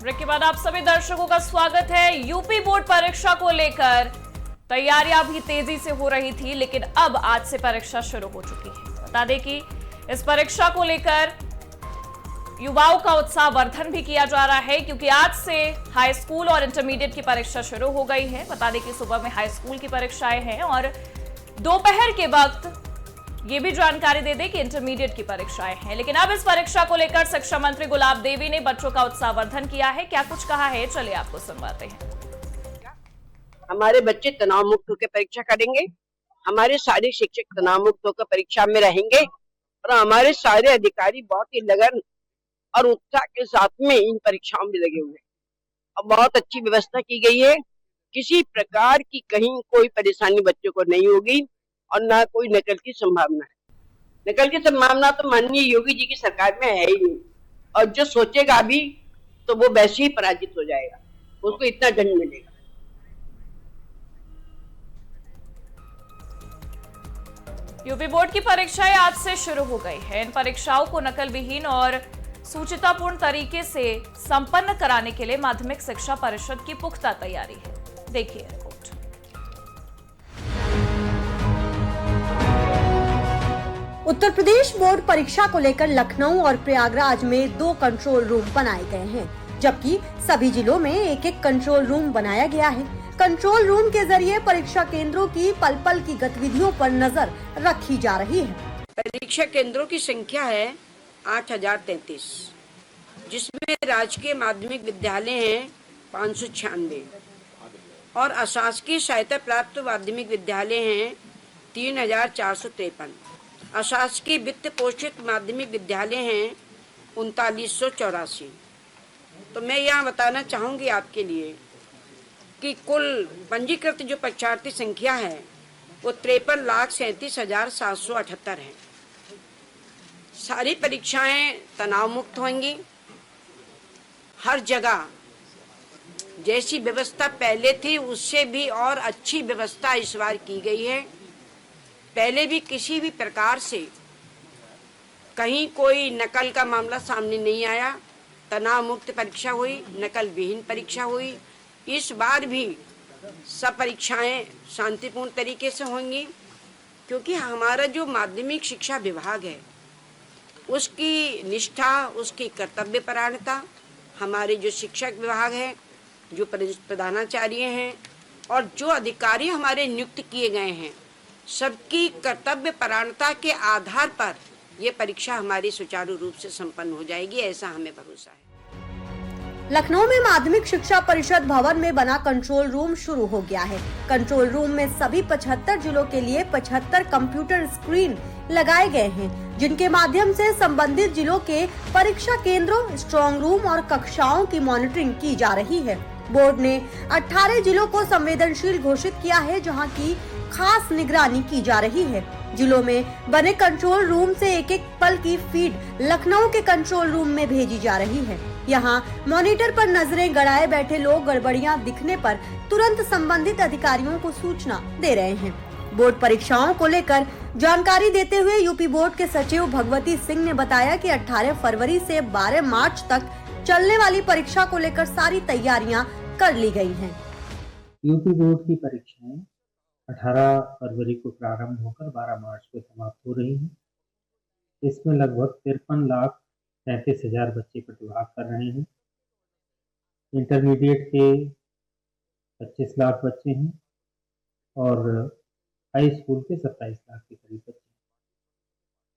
Break के बाद आप सभी दर्शकों का स्वागत है। यूपी बोर्ड परीक्षा को लेकर तैयारियां भी तेजी से हो रही थी, लेकिन अब आज से परीक्षा शुरू हो चुकी है। बता दें कि इस परीक्षा को लेकर युवाओं का उत्साहवर्धन भी किया जा रहा है, क्योंकि आज से हाई स्कूल और इंटरमीडिएट की परीक्षा शुरू हो गई है। बता दें कि सुबह में हाई स्कूल की परीक्षाएं हैं और दोपहर के वक्त ये भी जानकारी दे दें कि इंटरमीडिएट की परीक्षाएं हैं। लेकिन अब इस परीक्षा को लेकर शिक्षा मंत्री गुलाब देवी ने बच्चों का उत्साहवर्धन किया है। क्या कुछ कहा है, चलिए आपको सुनवाते हैं। हमारे बच्चे तनाव मुक्त होकर परीक्षा करेंगे, हमारे सारे शिक्षक तनाव मुक्त होकर परीक्षा में रहेंगे और हमारे सारे अधिकारी बहुत ही लगन और उत्साह के साथ में इन परीक्षाओं में लगे हुए हैं। और बहुत अच्छी व्यवस्था की गई है, किसी प्रकार की कहीं कोई परेशानी बच्चों को नहीं होगी और ना कोई नकल की संभावना है। नकल की संभावना तो माननीय योगी जी की सरकार में है ही नहीं, और जो सोचेगा भी तो वो वैसे ही पराजित हो जाएगा, उसको इतना दंड मिलेगा। यूपी बोर्ड की परीक्षाएं आज से शुरू हो गई है। इन परीक्षाओं को नकल विहीन और सूचितापूर्ण तरीके से संपन्न कराने के लिए माध्यमिक शिक्षा परिषद की पुख्ता तैयारी है। देखिए रिपोर्ट। उत्तर प्रदेश बोर्ड परीक्षा को लेकर लखनऊ और प्रयागराज में 2 कंट्रोल रूम बनाए गए हैं, जबकि सभी जिलों में एक एक कंट्रोल रूम बनाया गया है। कंट्रोल रूम के जरिए परीक्षा केंद्रों की पल पल की गतिविधियों पर नजर रखी जा रही है। परीक्षा केंद्रों की संख्या है 8033, जिसमें राजकीय माध्यमिक विद्यालय हैं 596 और अशासकीय सहायता प्राप्त माध्यमिक विद्यालय हैं 3453। अशासकीय वित्त पोषित माध्यमिक विद्यालय हैं 3984। तो मैं यहाँ बताना चाहूँगी आपके लिए कि कुल पंजीकृत जो परीक्षार्थी संख्या है वो 53,37,778 है। सारी परीक्षाएं तनाव मुक्त होंगी। हर जगह जैसी व्यवस्था पहले थी उससे भी और अच्छी व्यवस्था इस बार की गई है। पहले भी किसी भी प्रकार से कहीं कोई नकल का मामला सामने नहीं आया। तनाव मुक्त परीक्षा हुई, नकल विहीन परीक्षा हुई। इस बार भी सब परीक्षाएं शांतिपूर्ण तरीके से होंगी, क्योंकि हमारा जो माध्यमिक शिक्षा विभाग है उसकी निष्ठा, उसकी कर्तव्यपरायणता, हमारे जो शिक्षक विभाग है, जो प्रधानाचार्य हैं और जो अधिकारी हमारे नियुक्त किए गए हैं, सबकी कर्तव्यपरायणता के आधार पर ये परीक्षा हमारी सुचारू रूप से संपन्न हो जाएगी, ऐसा हमें भरोसा है। लखनऊ में माध्यमिक शिक्षा परिषद भवन में बना कंट्रोल रूम शुरू हो गया है। कंट्रोल रूम में सभी 75 जिलों के लिए 75 कंप्यूटर स्क्रीन लगाए गए हैं, जिनके माध्यम से संबंधित जिलों के परीक्षा केंद्रों, स्ट्रॉन्ग रूम और कक्षाओं की मॉनिटरिंग की जा रही है। बोर्ड ने 18 जिलों को संवेदनशील घोषित किया है, जहां की खास निगरानी की जा रही है। जिलों में बने कंट्रोल रूम से एक एक पल की फीड लखनऊ के कंट्रोल रूम में भेजी जा रही है। यहाँ मॉनिटर पर नजरें गड़ाए बैठे लोग गड़बड़ियां दिखने पर तुरंत संबंधित अधिकारियों को सूचना दे रहे हैं। बोर्ड परीक्षाओं को लेकर जानकारी देते हुए यूपी बोर्ड के सचिव भगवती सिंह ने बताया कि 18 फरवरी से 12 मार्च तक चलने वाली परीक्षा को लेकर सारी तैयारियां कर ली गई हैं। यूपी बोर्ड की परीक्षाएं 18 फरवरी को प्रारंभ होकर 12 मार्च को समाप्त हो रही हैं। इसमें लगभग 53,37,000 बच्चे प्रतिभाग कर रहे हैं। इंटरमीडिएट के 25 लाख बच्चे हैं और हाई स्कूल के 27 लाख के करीब बच्चे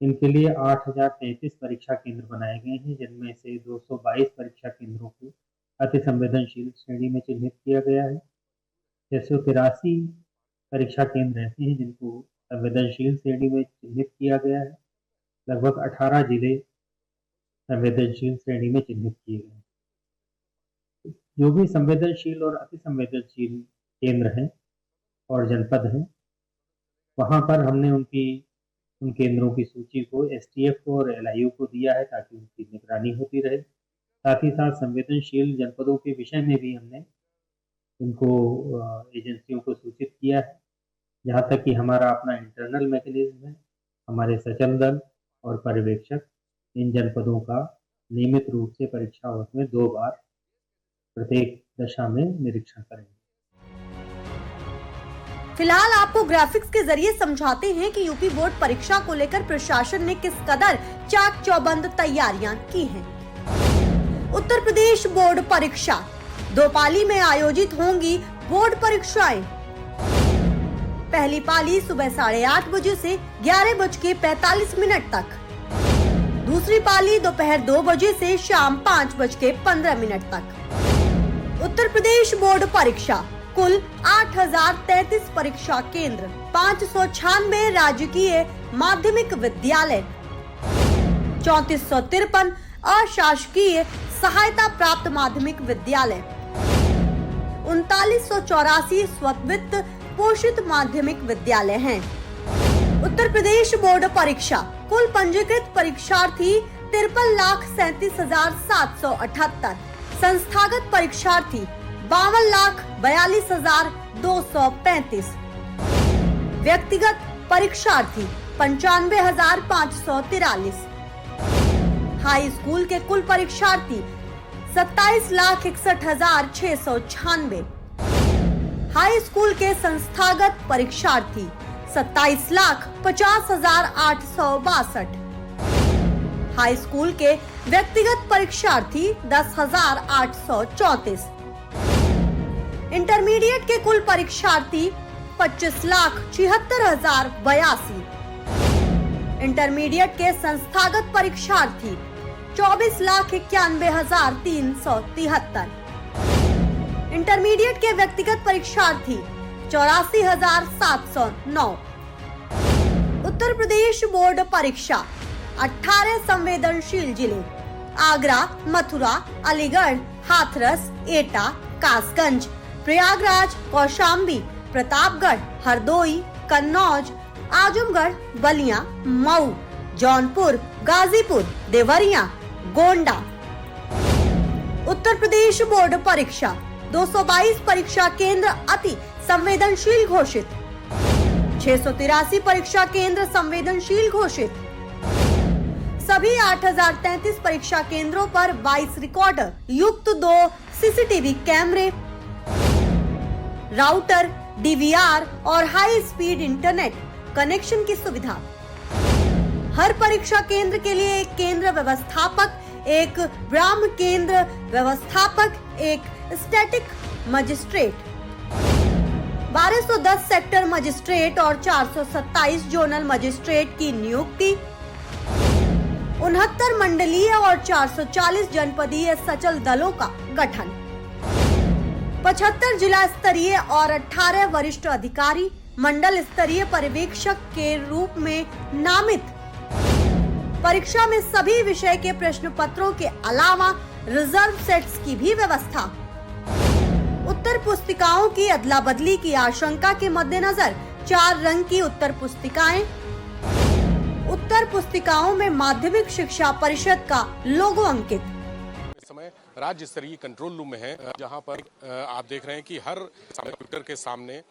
हैं। इनके लिए 8,033 परीक्षा केंद्र बनाए गए हैं, जिनमें से 222 परीक्षा केंद्रों को अति संवेदनशील श्रेणी में चिन्हित किया गया है। 683 परीक्षा केंद्र ऐसे हैं जिनको संवेदनशील श्रेणी में चिन्हित किया गया है। लगभग 18 जिले संवेदनशील श्रेणी में चिन्हित किए गए हैं। जो भी संवेदनशील और अति संवेदनशील केंद्र हैं और जनपद हैं, वहां पर हमने उन केंद्रों की सूची को एसटीएफ को और एलआईयू को दिया है, ताकि उनकी निगरानी होती रहे। साथ ही साथ संवेदनशील जनपदों के विषय में भी हमने इनको एजेंसियों को सूचित किया है। जहाँ तक कि हमारा अपना इंटरनल मैकेनिज्म है, हमारे सचल दल और पर्यवेक्षक इन जनपदों का नियमित रूप से परीक्षा वर्ष में 2 बार प्रत्येक दशा में निरीक्षण करेंगे। फिलहाल आपको ग्राफिक्स के जरिए समझाते हैं कि यूपी बोर्ड परीक्षा को लेकर प्रशासन ने किस कदर चाक चौबंद तैयारियां की हैं। उत्तर प्रदेश बोर्ड परीक्षा 2 पाली में आयोजित होंगी बोर्ड परीक्षाएं। पहली पाली सुबह 8:30 बजे से 11:45 तक, दूसरी पाली दोपहर 2 बजे से शाम 5:15 तक। उत्तर प्रदेश बोर्ड परीक्षा कुल 8033 परीक्षा केंद्र, 596 राजकीय माध्यमिक विद्यालय, 3453 अशासकीय सहायता प्राप्त माध्यमिक विद्यालय, 3984 स्ववित्त पोषित माध्यमिक विद्यालय हैं। उत्तर प्रदेश बोर्ड परीक्षा कुल पंजीकृत परीक्षार्थी 53,37,778, संस्थागत परीक्षार्थी 52,42,235, व्यक्तिगत परीक्षार्थी 95,543, हाई स्कूल के कुल परीक्षार्थी 27,61,696, हाई स्कूल के संस्थागत परीक्षार्थी 27,50,862, हाई स्कूल के व्यक्तिगत परीक्षार्थी 10,834, इंटरमीडिएट के कुल परीक्षार्थी 25,76,082, इंटरमीडिएट के संस्थागत परीक्षार्थी 24,91,373, इंटरमीडिएट के व्यक्तिगत परीक्षार्थी 84,709। उत्तर प्रदेश बोर्ड परीक्षा 18 संवेदनशील जिले आगरा, मथुरा, अलीगढ़, हाथरस, एटा, कासगंज, प्रयागराज, कौशाम्बी, प्रतापगढ़, हरदोई, कन्नौज, आजमगढ़, बलिया, मऊ, जौनपुर, गाजीपुर, देवरिया, गोंडा। उत्तर प्रदेश बोर्ड परीक्षा 222 परीक्षा केंद्र अति संवेदनशील घोषित, 683 परीक्षा केंद्र संवेदनशील घोषित। सभी 8033 परीक्षा केंद्रों पर 22 रिकॉर्डर युक्त 2 सीसीटीवी कैमरे, राउटर, डीवीआर और हाई स्पीड इंटरनेट कनेक्शन की सुविधा। हर परीक्षा केंद्र के लिए एक केंद्र व्यवस्थापक, एक ब्राह्म केंद्र व्यवस्थापक, एक स्टैटिक मजिस्ट्रेट, 1210 सेक्टर मजिस्ट्रेट और 427 जोनल मजिस्ट्रेट की नियुक्ति, 69 मंडलीय और 440 जनपदीय सचल दलों का गठन, 75 जिला स्तरीय और 18 वरिष्ठ अधिकारी मंडल स्तरीय पर्यवेक्षक के रूप में नामित। परीक्षा में सभी विषय के प्रश्न पत्रों के अलावा रिजर्व सेट्स की भी व्यवस्था। उत्तर पुस्तिकाओं की अदला बदली की आशंका के मद्देनजर 4 रंग की उत्तर पुस्तिकाएं। उत्तर पुस्तिकाओं में माध्यमिक शिक्षा परिषद का लोगो अंकित। इस समय राज्य स्तरीय कंट्रोल रूम में है, जहां पर आप देख रहे हैं कि हर कंप्यूटर के सामने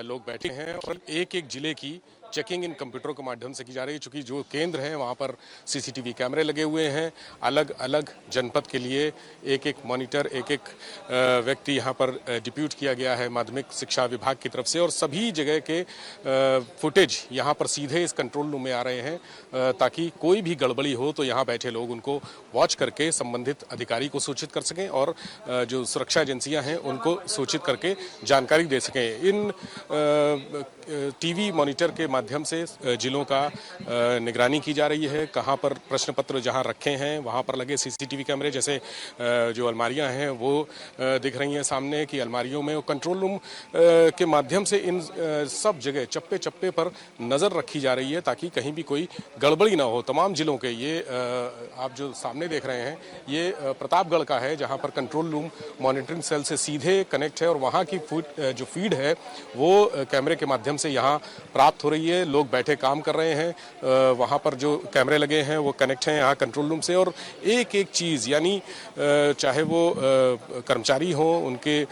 लोग बैठे हैं और एक एक जिले की चेकिंग इन कंप्यूटरों के माध्यम से की जा रही है। चूंकि जो केंद्र है वहां पर सीसीटीवी कैमरे लगे हुए हैं, अलग अलग जनपद के लिए एक एक मॉनिटर, एक एक व्यक्ति यहां पर डिप्यूट किया गया है माध्यमिक शिक्षा विभाग की तरफ से, और सभी जगह के फुटेज यहां पर सीधे इस कंट्रोल रूम में आ रहे हैं ताकि कोई भी गड़बड़ी हो तो यहां बैठे लोग उनको वॉच करके संबंधित अधिकारी को सूचित कर सकें और जो सुरक्षा एजेंसियां हैं उनको सूचित करके जानकारी दे सकें। इन टीवी मॉनिटर के माध्यम से जिलों का निगरानी की जा रही है। कहां पर प्रश्न पत्र जहां रखे हैं वहां पर लगे सीसीटीवी कैमरे, जैसे जो अलमारियां हैं वो दिख रही हैं सामने कि अलमारियों में कंट्रोल रूम के माध्यम से इन सब जगह चप्पे चप्पे पर नजर रखी जा रही है ताकि कहीं भी कोई गड़बड़ी ना हो। तमाम जिलों के ये आप जो सामने देख रहे हैं ये प्रतापगढ़ का है जहां पर कंट्रोल रूम मॉनिटरिंग सेल से सीधे कनेक्ट है और वहां की जो फीड है वो कैमरे के माध्यम से यहाँ प्राप्त हो रही है। है, लोग बैठे काम कर रहे हैं, वहाँ पर जो कैमरे लगे हैं वो कनेक्ट हैं यहाँ कंट्रोल रूम से, और एक एक चीज़ यानी चाहे वो कर्मचारी हों, उनके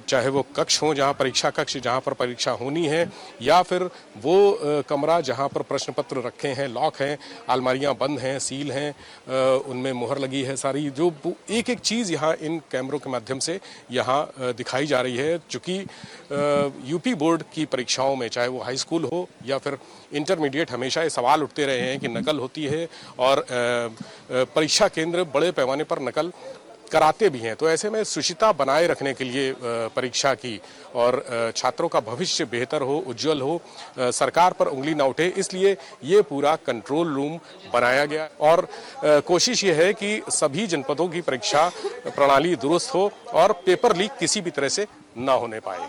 चाहे वो कक्ष हों जहाँ परीक्षा कक्ष जहाँ पर परीक्षा होनी है, या फिर वो कमरा जहाँ पर प्रश्न पत्र रखे हैं, लॉक हैं, अलमारियाँ बंद हैं, सील हैं, उनमें मुहर लगी है सारी, जो एक एक चीज़ यहाँ इन कैमरों के माध्यम से यहाँ दिखाई जा रही है। चूँकि यूपी बोर्ड की परीक्षाओं में चाहे वो हाई स्कूल हो या फिर इंटरमीडिएट, हमेशा ये सवाल उठते रहे हैं कि नकल होती है और परीक्षा केंद्र बड़े पैमाने पर नकल कराते भी हैं। तो ऐसे में शुचिता बनाए रखने के लिए परीक्षा की और छात्रों का भविष्य बेहतर हो, उज्जवल हो, सरकार पर उंगली ना उठे, इसलिए ये पूरा कंट्रोल रूम बनाया गया। और कोशिश ये है कि सभी जनपदों की परीक्षा प्रणाली दुरुस्त हो और पेपर लीक किसी भी तरह से ना होने पाए।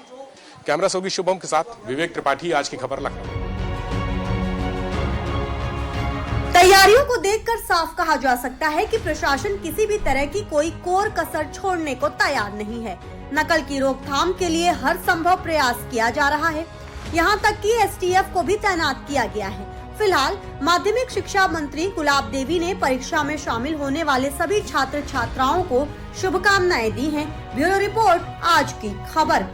कैमरा सहयोगी शुभम के साथ विवेक त्रिपाठी, आज की खबर, लखनऊ। तैयारियों को देखकर साफ कहा जा सकता है कि प्रशासन किसी भी तरह की कोई कोर कसर छोड़ने को तैयार नहीं है। नकल की रोकथाम के लिए हर संभव प्रयास किया जा रहा है। यहां तक कि एसटीएफ को भी तैनात किया गया है। फिलहाल माध्यमिक शिक्षा मंत्री गुलाब देवी ने परीक्षा में शामिल होने वाले सभी छात्र छात्राओं को शुभकामनाएं दी हैं। ब्यूरो रिपोर्ट, आज की खबर।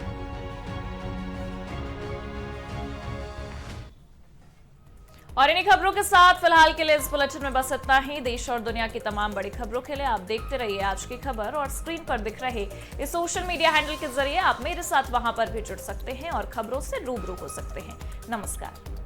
और इन्हीं खबरों के साथ फिलहाल के लिए इस बुलेटिन में बस इतना ही। देश और दुनिया की तमाम बड़ी खबरों के लिए आप देखते रहिए आज की खबर, और स्क्रीन पर दिख रहे इस सोशल मीडिया हैंडल के जरिए आप मेरे साथ वहां पर भी जुड़ सकते हैं और खबरों से रूबरू हो सकते हैं। नमस्कार।